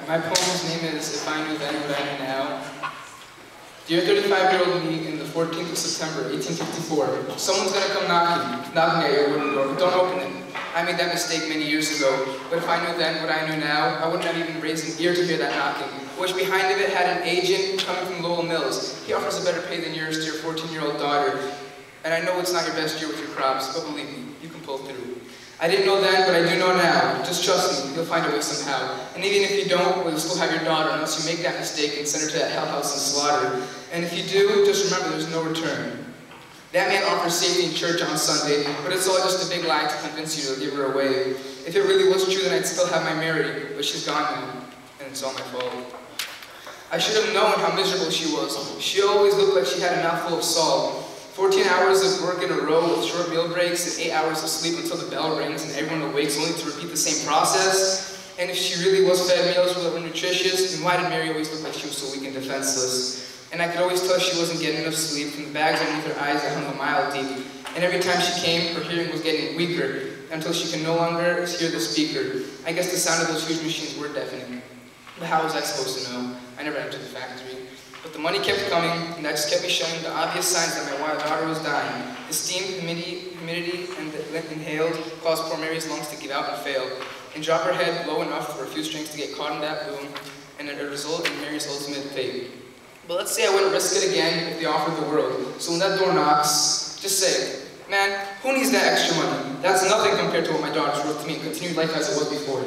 My poem's name is If I Knew Then What I Know Now. Dear 35-year-old me in the 14th of September, 1854, someone's gonna come knocking at your wooden door, but don't open it. I made that mistake many years ago, but if I knew then what I knew now, I wouldn't have even raised an ear to hear that knocking, which behind of it had an agent coming from Lowell Mills. He offers a better pay than yours to your 14-year-old daughter. And I know it's not your best year with your crops, but believe me, you can pull through. I didn't know then, but I do know now. Just trust me, you'll find a way somehow. And even if you don't, well, you'll still have your daughter unless you make that mistake and send her to that hell house and slaughter. And if you do, just remember there's no return. That man offers safety in church on Sunday, but it's all just a big lie to convince you to give her away. If it really was true, then I'd still have my Mary, but she's gone now, and it's all my fault. I should have known how miserable she was. She always looked like she had a mouthful of salt. 14 hours of work in a row with short meal breaks and 8 hours of sleep until the bell rings and everyone awakes only to repeat the same process. And if she really was fed meals that were nutritious, then why did Mary always look like she was so weak and defenseless? And I could always tell she wasn't getting enough sleep from the bags underneath her eyes that hung a mile deep. And every time she came, her hearing was getting weaker until she could no longer hear the speaker. I guess the sound of those huge machines were deafening. But how was I supposed to know? I never entered the factory. But the money kept coming, and that just kept me showing the obvious signs that my daughter was dying. The steam, humidity, and the inhaled caused poor Mary's lungs to give out and fail, and drop her head low enough for a few strings to get caught in that boom, and it result in Mary's ultimate fate. But let's say I wouldn't risk it again if they offered the world. So when that door knocks, just say, man, who needs that extra money? That's nothing compared to what my daughter's worth to me and continued life as it was before.